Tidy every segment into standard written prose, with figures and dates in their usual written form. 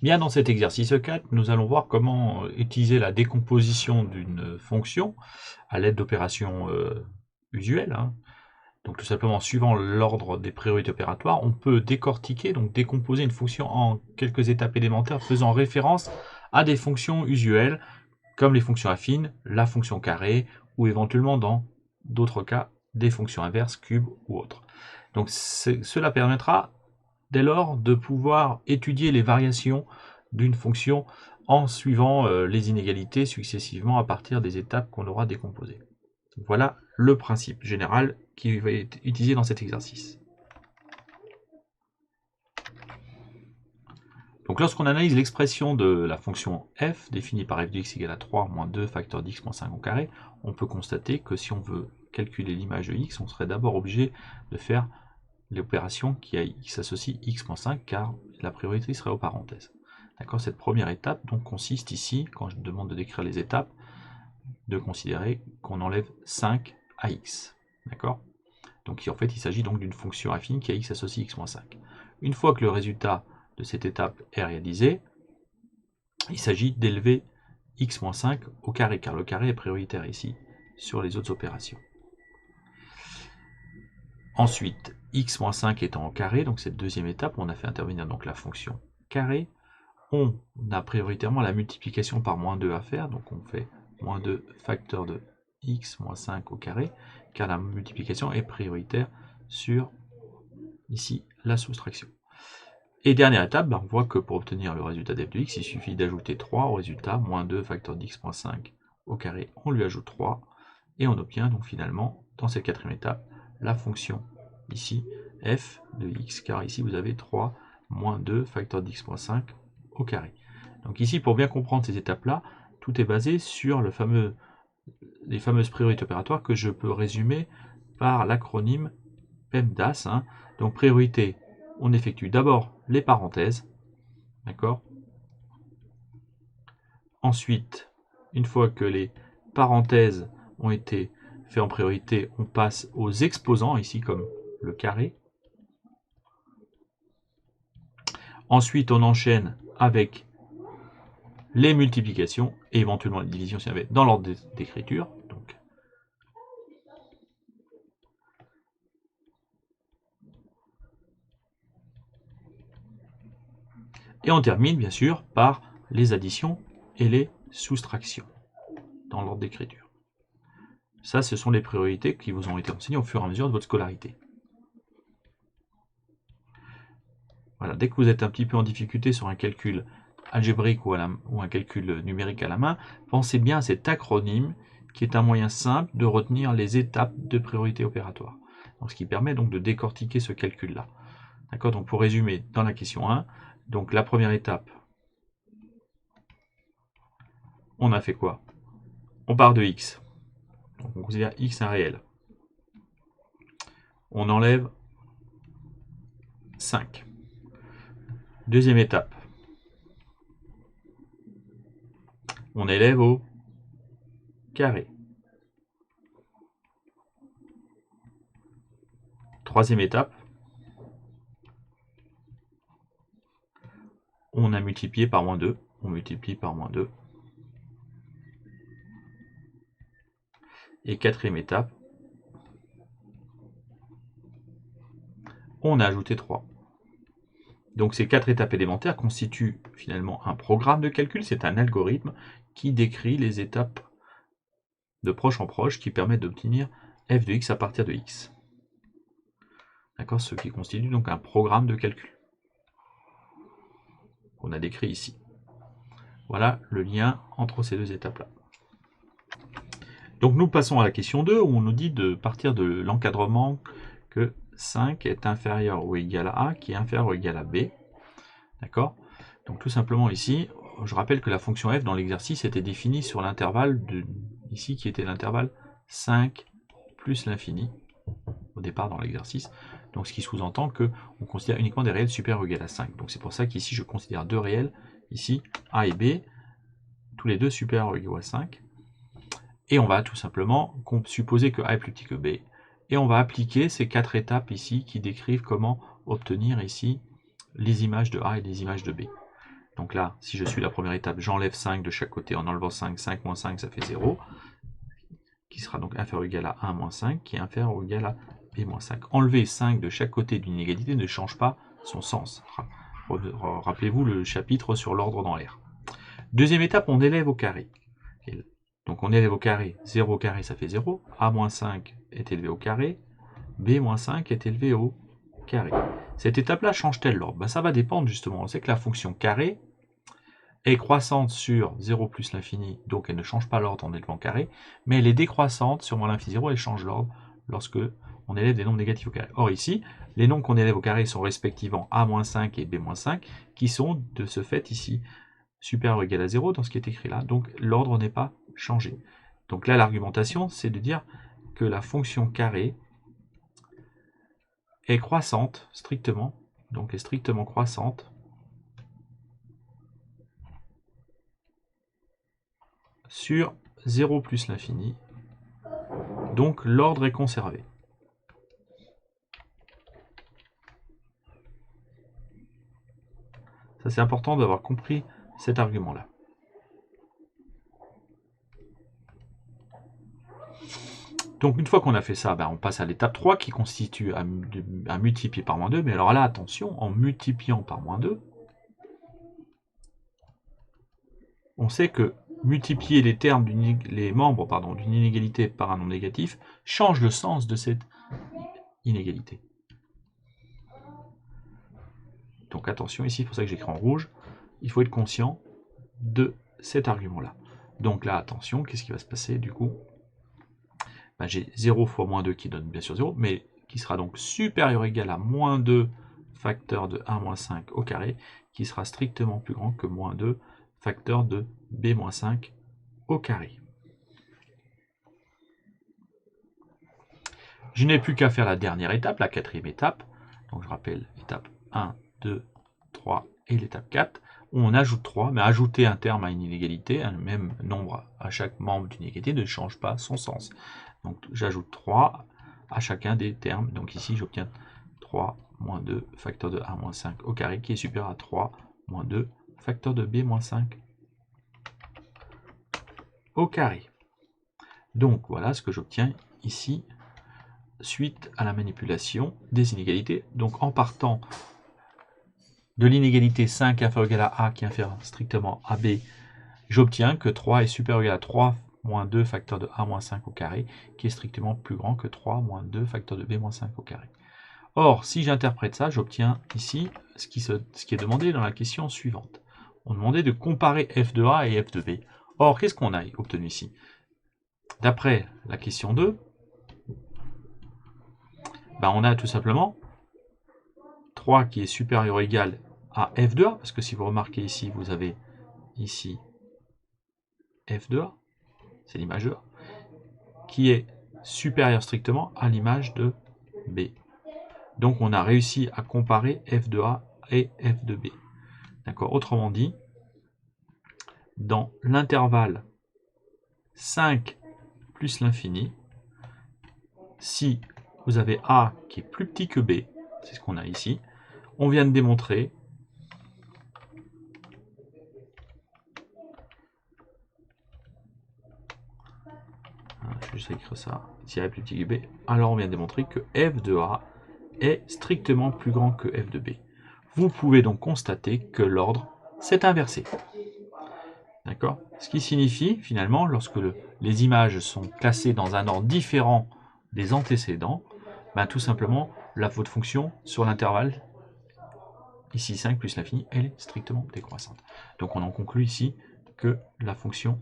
Bien, dans cet exercice 4, nous allons voir comment utiliser la décomposition d'une fonction à l'aide d'opérations usuelles. Donc tout simplement, suivant l'ordre des priorités opératoires, on peut décortiquer, donc décomposer une fonction en quelques étapes élémentaires faisant référence à des fonctions usuelles, comme les fonctions affines, la fonction carré, ou éventuellement dans d'autres cas, des fonctions inverses, cubes ou autres. Donc cela permettra dès lors de pouvoir étudier les variations d'une fonction en suivant les inégalités successivement à partir des étapes qu'on aura décomposées. Donc voilà le principe général qui va être utilisé dans cet exercice. Donc lorsqu'on analyse l'expression de la fonction f, définie par f de x égale à 3 moins 2 facteur d'x moins 5 au carré, on peut constater que si on veut calculer l'image de x, on serait d'abord obligé de faire l'opération qui a x associe x moins 5, car la priorité serait aux parenthèses. D'accord, cette première étape donc consiste ici, quand je demande de décrire les étapes, de considérer qu'on enlève 5 à x. D'accord, donc en fait il s'agit donc d'une fonction affine qui a x associe x moins 5. Une fois que le résultat de cette étape est réalisé, il s'agit d'élever x moins 5 au carré, car le carré est prioritaire ici sur les autres opérations. Ensuite, x moins 5 étant au carré, donc cette deuxième étape, on a fait intervenir donc la fonction carré. On a prioritairement la multiplication par moins 2 à faire, donc on fait moins 2 facteur de x moins 5 au carré, car la multiplication est prioritaire sur, ici, la soustraction. Et dernière étape, on voit que pour obtenir le résultat d'f de x, il suffit d'ajouter 3 au résultat, moins 2 facteur d'x moins 5 au carré, on lui ajoute 3, et on obtient donc finalement, dans cette quatrième étape, la fonction ici, f de x, car ici vous avez 3 moins 2 facteur d'x moins 5 au carré. Donc ici, pour bien comprendre ces étapes-là, tout est basé sur les fameuses priorités opératoires que je peux résumer par l'acronyme PEMDAS. Donc priorité, on effectue d'abord les parenthèses, d'accord. Ensuite, une fois que les parenthèses ont été faites en priorité, on passe aux exposants, ici comme le carré. Ensuite, on enchaîne avec les multiplications et éventuellement les divisions si on avait dans l'ordre d'écriture. Donc, et on termine bien sûr par les additions et les soustractions dans l'ordre d'écriture. Ça, ce sont les priorités qui vous ont été enseignées au fur et à mesure de votre scolarité. Voilà, dès que vous êtes un petit peu en difficulté sur un calcul algébrique ou un calcul numérique à la main, pensez bien à cet acronyme qui est un moyen simple de retenir les étapes de priorité opératoire. Donc, ce qui permet donc de décortiquer ce calcul-là. D'accord, donc pour résumer, dans la question 1, donc la première étape, on a fait quoi? On part de x. Donc on considère x un réel. On enlève 5. Deuxième étape. On élève au carré. Troisième étape. On a multiplié par moins 2. On multiplie par moins 2. Et quatrième étape. On a ajouté 3. Donc ces 4 étapes élémentaires constituent finalement un programme de calcul, c'est un algorithme qui décrit les étapes de proche en proche qui permettent d'obtenir f de x à partir de x. D'accord, ce qui constitue donc un programme de calcul qu'on a décrit ici. Voilà le lien entre ces deux étapes-là. Donc nous passons à la question 2 où on nous dit de partir de l'encadrement que 5 est inférieur ou égal à A qui est inférieur ou égal à B. D'accord? Donc tout simplement ici, je rappelle que la fonction f dans l'exercice était définie sur l'intervalle ici qui était l'intervalle 5 plus l'infini au départ dans l'exercice. Donc ce qui sous-entend qu'on considère uniquement des réels supérieurs ou égal à 5. Donc c'est pour ça qu'ici je considère deux réels, ici A et B, tous les deux supérieurs ou égaux à 5. Et on va tout simplement supposer que A est plus petit que B. Et on va appliquer ces 4 étapes ici qui décrivent comment obtenir ici les images de A et les images de B. Donc là, si je suis la première étape, j'enlève 5 de chaque côté. En enlevant 5, 5 moins 5, ça fait 0. Qui sera donc inférieur ou égal à 1 moins 5, qui est inférieur ou égal à b moins 5. Enlever 5 de chaque côté d'une inégalité ne change pas son sens. Rappelez-vous le chapitre sur l'ordre dans R. Deuxième étape, on élève au carré. Donc on élève au carré, 0 au carré ça fait 0, a moins 5 est élevé au carré, b moins 5 est élevé au carré. Cette étape-là change-t-elle l'ordre? Ça va dépendre justement. On sait que la fonction carré est croissante sur 0 plus l'infini, donc elle ne change pas l'ordre en élevant carré, mais elle est décroissante sur moins l'infini 0, elle change l'ordre lorsque on élève des nombres négatifs au carré. Or ici, les nombres qu'on élève au carré sont respectivement a-5 et b-5, qui sont de ce fait ici supérieurs ou égal à 0 dans ce qui est écrit là, donc l'ordre n'est pas changé. Donc là, l'argumentation, c'est de dire que la fonction carré est croissante, strictement, donc est strictement croissante sur 0 plus l'infini, donc l'ordre est conservé. Ça c'est important d'avoir compris cet argument-là. Donc une fois qu'on a fait ça, on passe à l'étape 3 qui constitue à multiplier par moins 2, mais alors là attention, en multipliant par moins 2, on sait que multiplier les termes les membres d'une inégalité par un nombre négatif change le sens de cette inégalité. Donc attention ici, c'est pour ça que j'écris en rouge, il faut être conscient de cet argument-là. Donc là, attention, qu'est-ce qui va se passer du coup? J'ai 0 fois moins 2 qui donne bien sûr 0, mais qui sera donc supérieur ou égal à moins 2 facteur de 1 moins 5 au carré, qui sera strictement plus grand que moins 2 facteur de b moins 5 au carré. Je n'ai plus qu'à faire la dernière étape, la quatrième étape. Donc je rappelle, étape 1, 2, 3 et l'étape 4, où on ajoute 3, mais ajouter un terme à une inégalité, un même nombre à chaque membre d'une inégalité, ne change pas son sens. Donc j'ajoute 3 à chacun des termes. Donc ici, j'obtiens 3 moins 2 facteur de 1 moins 5 au carré, qui est supérieur à 3 moins 2 facteur de b moins 5 au carré. Donc voilà ce que j'obtiens ici suite à la manipulation des inégalités. Donc en partant de l'inégalité 5 inférieur ou égal à a qui est inférieur strictement à b, j'obtiens que 3 est supérieur ou égal à 3 moins 2 facteur de 1 moins 5 au carré, qui est strictement plus grand que 3 moins 2 facteur de b moins 5 au carré. Or, si j'interprète ça, j'obtiens ici ce qui est demandé dans la question suivante. On demandait de comparer f de a et f de b. Or, qu'est-ce qu'on a obtenu ici? D'après la question 2, on a tout simplement 3 qui est supérieur ou égal à f de a, parce que si vous remarquez ici, vous avez ici f de a, c'est l'image de a, qui est supérieur strictement à l'image de b. Donc on a réussi à comparer f de a et f de b. D'accord. Autrement dit, dans l'intervalle 5 plus l'infini, si vous avez a qui est plus petit que b, c'est ce qu'on a ici, on vient de démontrer je vais juste écrire ça, si a est plus petit que b, alors on vient de démontrer que f de a est strictement plus grand que f de b. Vous pouvez donc constater que l'ordre s'est inversé. D'accord? Ce qui signifie, finalement, lorsque les images sont classées dans un ordre différent des antécédents, tout simplement, votre fonction sur l'intervalle, ici 5 plus l'infini, elle est strictement décroissante. Donc on en conclut ici que la fonction,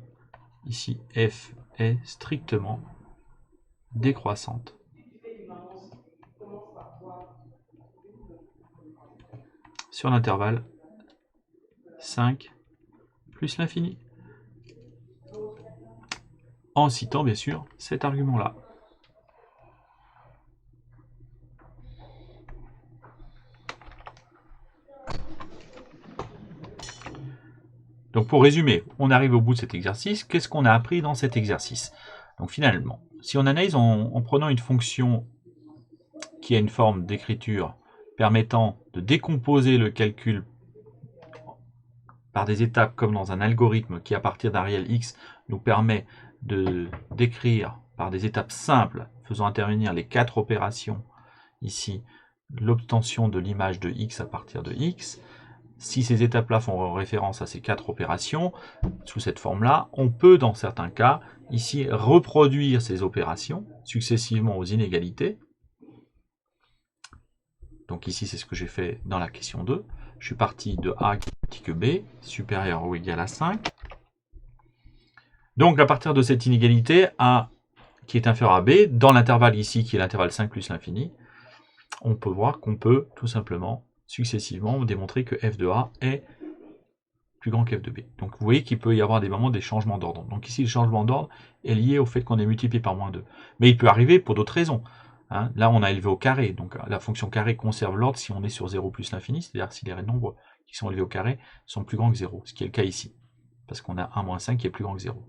ici, f est strictement décroissante. Sur l'intervalle 5 plus l'infini. En citant bien sûr cet argument-là. Donc pour résumer, on arrive au bout de cet exercice. Qu'est-ce qu'on a appris dans cet exercice? Donc finalement, si on analyse en prenant une fonction qui a une forme d'écriture permettant de décomposer le calcul par des étapes comme dans un algorithme qui, à partir d'un réel x, nous permet de décrire par des étapes simples, faisant intervenir les 4 opérations, ici, l'obtention de l'image de x à partir de x. Si ces étapes-là font référence à ces 4 opérations, sous cette forme-là, on peut, dans certains cas, ici, reproduire ces opérations successivement aux inégalités. Donc ici, c'est ce que j'ai fait dans la question 2. Je suis parti de a qui est plus petit que b, supérieur ou égal à 5. Donc, à partir de cette inégalité, a qui est inférieur à b, dans l'intervalle ici, qui est l'intervalle 5 plus l'infini, on peut voir qu'on peut tout simplement, successivement, démontrer que f de a est plus grand que f de b. Donc vous voyez qu'il peut y avoir des moments des changements d'ordre. Donc ici, le changement d'ordre est lié au fait qu'on est multiplié par moins 2. Mais il peut arriver pour d'autres raisons. Hein. Là, on a élevé au carré. Donc la fonction carré conserve l'ordre si on est sur 0 plus l'infini, c'est-à-dire si les nombres qui sont élevés au carré sont plus grands que 0, ce qui est le cas ici. Parce qu'on a 1 moins 5 qui est plus grand que 0.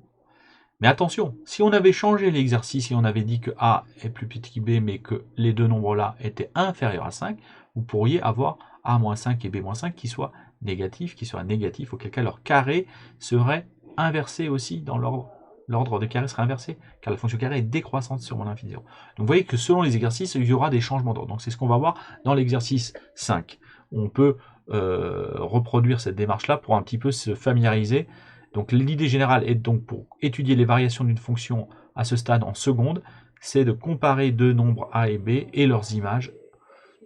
Mais attention, si on avait changé l'exercice et on avait dit que a est plus petit que b, mais que les deux nombres-là étaient inférieurs à 5, vous pourriez avoir a-5 et b-5 qui soient négatifs, auquel cas leur carré serait inversé aussi dans l'ordre. L'ordre des carrés serait inversé, car la fonction carré est décroissante sur moins l'infini 0. Donc vous voyez que selon les exercices, il y aura des changements d'ordre. Donc c'est ce qu'on va voir dans l'exercice 5. On peut reproduire cette démarche-là pour un petit peu se familiariser. Donc l'idée générale est donc pour étudier les variations d'une fonction à ce stade en seconde, c'est de comparer deux nombres a et b et leurs images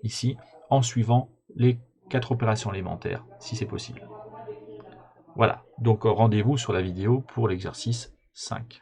ici en suivant les 4 opérations élémentaires si c'est possible. Voilà, donc rendez-vous sur la vidéo pour l'exercice 5.